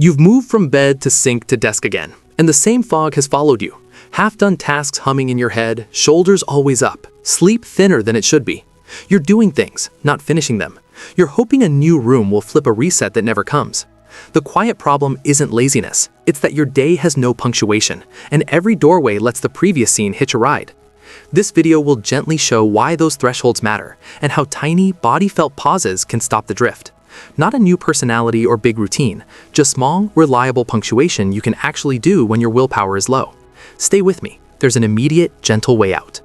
You've moved from bed to sink to desk again, and the same fog has followed you. Half-done tasks humming in your head, shoulders always up, sleep thinner than it should be. You're doing things, not finishing them. You're hoping a new room will flip a reset that never comes. The quiet problem isn't laziness, it's that your day has no punctuation, and every doorway lets the previous scene hitch a ride. This video will gently show why those thresholds matter, and how tiny, body-felt pauses can stop the drift. Not a new personality or big routine, just small, reliable punctuation you can actually do when your willpower is low. Stay with me, there's an immediate, gentle way out.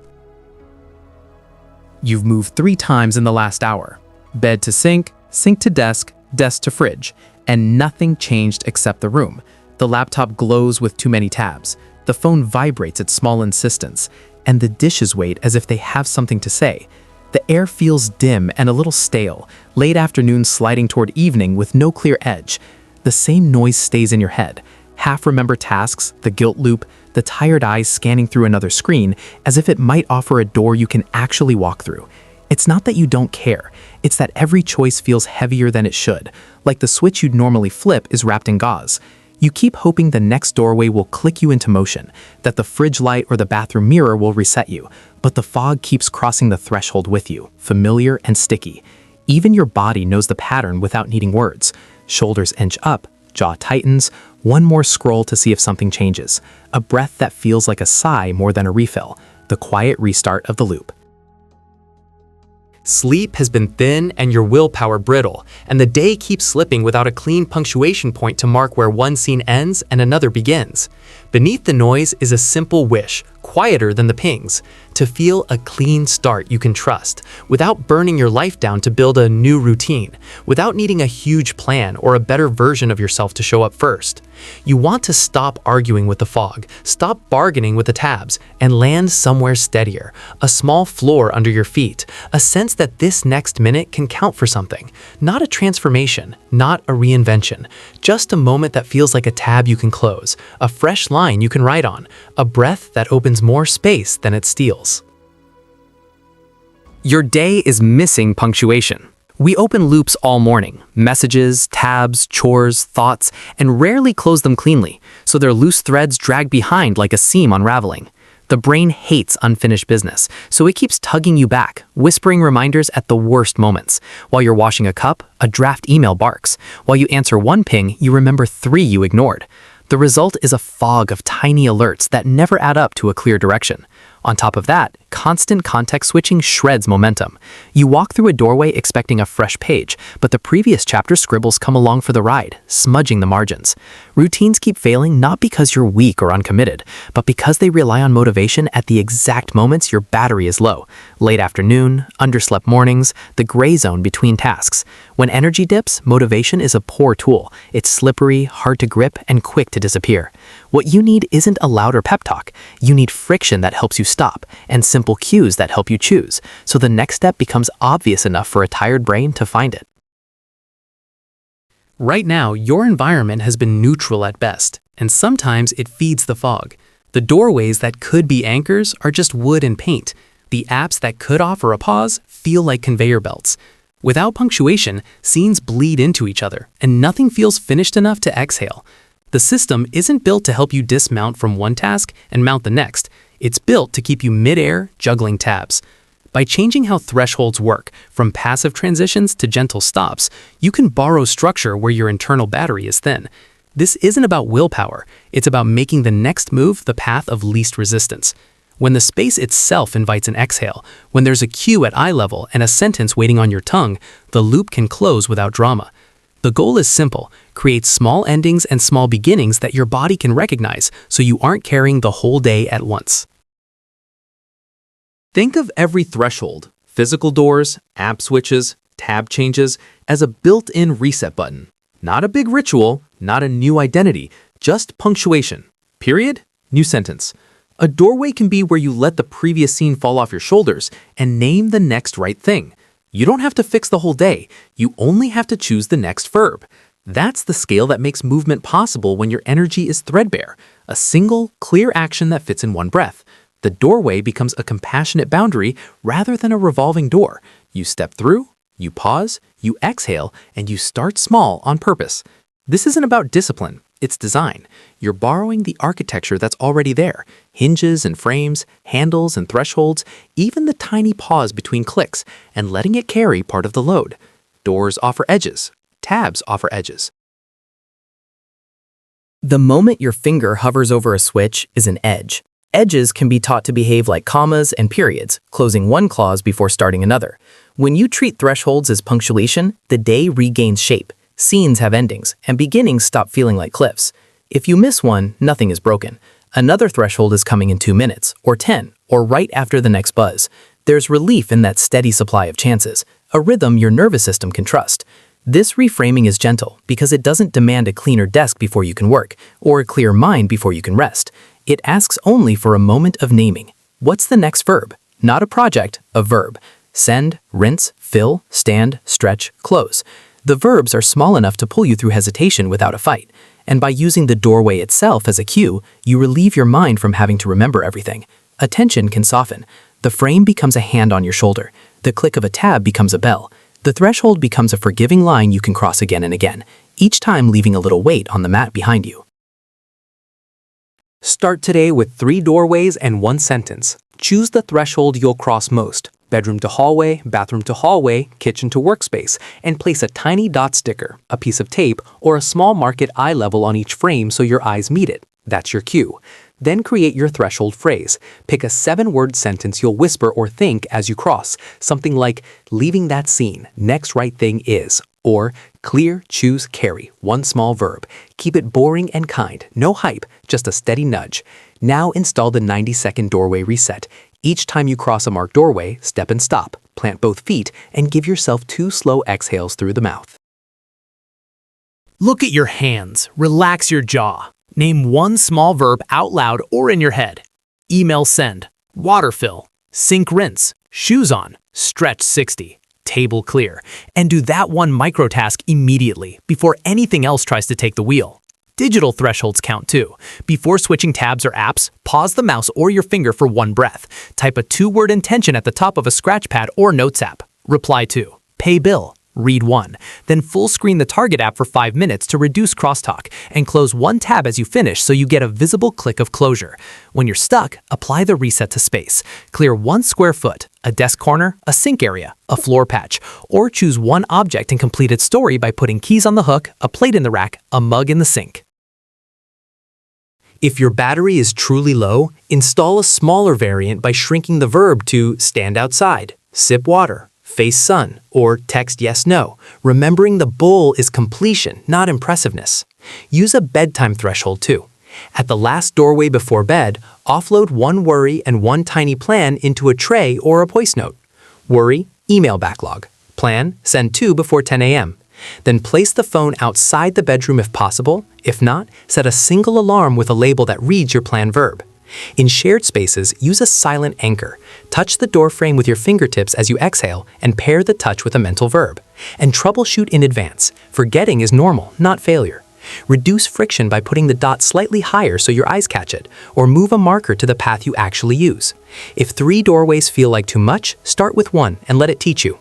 You've moved 3 times in the last hour. Bed to sink, sink to desk, desk to fridge, and nothing changed except the room. The laptop glows with too many tabs. The phone vibrates at small insistence, and the dishes wait as if they have something to say. The air feels dim and a little stale, late afternoon sliding toward evening with no clear edge. The same noise stays in your head. Half-remember tasks, the guilt loop, the tired eyes scanning through another screen as if it might offer a door you can actually walk through. It's not that you don't care, it's that every choice feels heavier than it should, like the switch you'd normally flip is wrapped in gauze. You keep hoping the next doorway will click you into motion, that the fridge light or the bathroom mirror will reset you, but the fog keeps crossing the threshold with you, familiar and sticky. Even your body knows the pattern without needing words. Shoulders inch up, jaw tightens, one more scroll to see if something changes. A breath that feels like a sigh more than a refill, the quiet restart of the loop. Sleep has been thin and your willpower brittle, and the day keeps slipping without a clean punctuation point to mark where one scene ends and another begins. Beneath the noise is a simple wish, quieter than the pings, to feel a clean start you can trust, without burning your life down to build a new routine, without needing a huge plan or a better version of yourself to show up first. You want to stop arguing with the fog, stop bargaining with the tabs, and land somewhere steadier, a small floor under your feet, a sense that this next minute can count for something. Not a transformation, not a reinvention, just a moment that feels like a tab you can close, a fresh line you can write on, a breath that opens more space than it steals. Your day is missing punctuation. We open loops all morning, messages, tabs, chores, thoughts, and rarely close them cleanly, so their loose threads drag behind like a seam unraveling. The brain hates unfinished business, so it keeps tugging you back, whispering reminders at the worst moments. While you're washing a cup, a draft email barks. While you answer one ping, you remember 3 you ignored. The result is a fog of tiny alerts that never add up to a clear direction. On top of that, constant context switching shreds momentum. You walk through a doorway expecting a fresh page, but the previous chapter scribbles come along for the ride, smudging the margins. Routines keep failing not because you're weak or uncommitted, but because they rely on motivation at the exact moments your battery is low. Late afternoon, underslept mornings, the gray zone between tasks. When energy dips, motivation is a poor tool. It's slippery, hard to grip, and quick to disappear. What you need isn't a louder pep talk. You need friction that helps you stop, and simple cues that help you choose, so the next step becomes obvious enough for a tired brain to find it. Right now, your environment has been neutral at best, and sometimes it feeds the fog. The doorways that could be anchors are just wood and paint. The apps that could offer a pause feel like conveyor belts. Without punctuation, scenes bleed into each other, and nothing feels finished enough to exhale. The system isn't built to help you dismount from one task and mount the next. It's built to keep you mid-air, juggling tabs. By changing how thresholds work, from passive transitions to gentle stops, you can borrow structure where your internal battery is thin. This isn't about willpower, it's about making the next move the path of least resistance. When the space itself invites an exhale, when there's a cue at eye level and a sentence waiting on your tongue, the loop can close without drama. The goal is simple: create small endings and small beginnings that your body can recognize so you aren't carrying the whole day at once. Think of every threshold, physical doors, app switches, tab changes, as a built-in reset button. Not a big ritual, not a new identity, just punctuation. Period, new sentence. A doorway can be where you let the previous scene fall off your shoulders and name the next right thing. You don't have to fix the whole day, you only have to choose the next verb. That's the scale that makes movement possible when your energy is threadbare, a single, clear action that fits in one breath. The doorway becomes a compassionate boundary rather than a revolving door. You step through, you pause, you exhale, and you start small on purpose. This isn't about discipline, it's design. You're borrowing the architecture that's already there. Hinges and frames, handles and thresholds, even the tiny pause between clicks, and letting it carry part of the load. Doors offer edges. Tabs offer edges. The moment your finger hovers over a switch is an edge. Edges can be taught to behave like commas and periods, closing one clause before starting another. When you treat thresholds as punctuation, the day regains shape. Scenes have endings, and beginnings stop feeling like cliffs. If you miss one, nothing is broken. Another threshold is coming in 2 minutes, or 10, or right after the next buzz. There's relief in that steady supply of chances, a rhythm your nervous system can trust. This reframing is gentle because it doesn't demand a cleaner desk before you can work, or a clear mind before you can rest. It asks only for a moment of naming. What's the next verb? Not a project, a verb. Send, rinse, fill, stand, stretch, close. The verbs are small enough to pull you through hesitation without a fight. And by using the doorway itself as a cue, you relieve your mind from having to remember everything. Attention can soften. The frame becomes a hand on your shoulder. The click of a tab becomes a bell. The threshold becomes a forgiving line you can cross again and again, each time leaving a little weight on the mat behind you. Start today with 3 doorways and 1 sentence. Choose the threshold you'll cross most. Bedroom to hallway, bathroom to hallway, kitchen to workspace, and place a tiny dot sticker, a piece of tape, or a small mark at eye level on each frame so your eyes meet it. That's your cue. Then create your threshold phrase. Pick a 7-word sentence you'll whisper or think as you cross, something like, leaving that scene, next right thing is, or clear, choose, carry, 1 small verb. Keep it boring and kind, no hype, just a steady nudge. Now install the 90-second doorway reset. Each time you cross a marked doorway, step and stop, plant both feet, and give yourself 2 slow exhales through the mouth. Look at your hands. Relax your jaw. Name 1 small verb out loud or in your head. Email send, water fill, sink rinse, shoes on, stretch 60, table clear, and do that 1 micro task immediately before anything else tries to take the wheel. Digital thresholds count too. Before switching tabs or apps, pause the mouse or your finger for 1 breath. Type a 2-word intention at the top of a scratch pad or notes app. Reply to, pay bill, read 1. Then full screen the target app for 5 minutes to reduce crosstalk, and close 1 tab as you finish so you get a visible click of closure. When you're stuck, apply the reset to space. Clear 1 square foot, a desk corner, a sink area, a floor patch, or choose 1 object and complete its story by putting keys on the hook, a plate in the rack, a mug in the sink. If your battery is truly low, install a smaller variant by shrinking the verb to stand outside, sip water, face sun, or text yes no, remembering the goal is completion, not impressiveness. Use a bedtime threshold too. At the last doorway before bed, offload 1 worry and 1 tiny plan into a tray or a voice note. Worry, email backlog. Plan, send 2 before 10 a.m. Then place the phone outside the bedroom if possible. If not, set a single alarm with a label that reads your planned verb. In shared spaces, use a silent anchor. Touch the door frame with your fingertips as you exhale and pair the touch with a mental verb. And troubleshoot in advance. Forgetting is normal, not failure. Reduce friction by putting the dot slightly higher so your eyes catch it, or move a marker to the path you actually use. If 3 doorways feel like too much, start with 1 and let it teach you.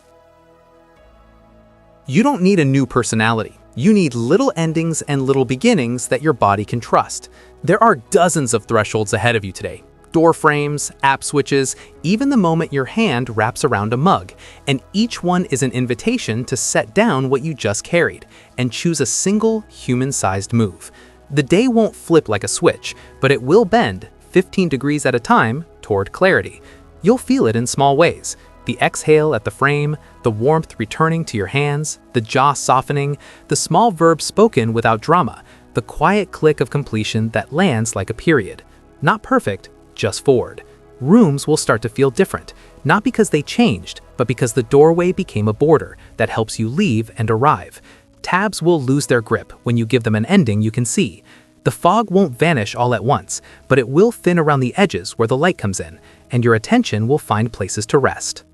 You don't need a new personality. You need little endings and little beginnings that your body can trust. There are dozens of thresholds ahead of you today. Door frames, app switches, even the moment your hand wraps around a mug. And each one is an invitation to set down what you just carried and choose a single human-sized move. The day won't flip like a switch, but it will bend 15 degrees at a time toward clarity. You'll feel it in small ways. The exhale at the frame, the warmth returning to your hands, the jaw softening, the small verb spoken without drama, the quiet click of completion that lands like a period. Not perfect, just forward. Rooms will start to feel different, not because they changed, but because the doorway became a border that helps you leave and arrive. Tabs will lose their grip when you give them an ending you can see. The fog won't vanish all at once, but it will thin around the edges where the light comes in, and your attention will find places to rest.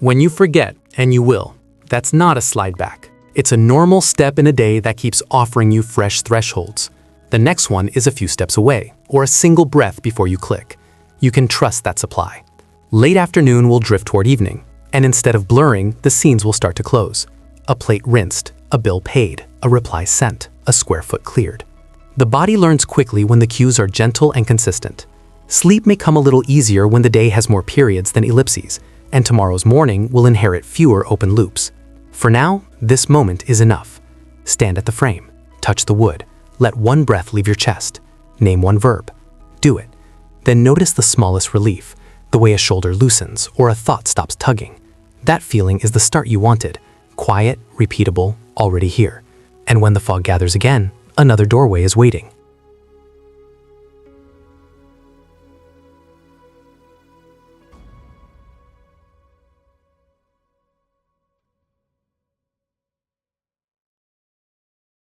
When you forget, and you will, that's not a slide back. It's a normal step in a day that keeps offering you fresh thresholds. The next one is a few steps away, or a single breath before you click. You can trust that supply. Late afternoon will drift toward evening, and instead of blurring, the scenes will start to close. A plate rinsed, a bill paid, a reply sent, a square foot cleared. The body learns quickly when the cues are gentle and consistent. Sleep may come a little easier when the day has more periods than ellipses, and tomorrow's morning will inherit fewer open loops. For now, this moment is enough. Stand at the frame, touch the wood, let one breath leave your chest, name one verb. Do it. Then notice the smallest relief, the way a shoulder loosens or a thought stops tugging. That feeling is the start you wanted, quiet, repeatable, already here. And when the fog gathers again, another doorway is waiting.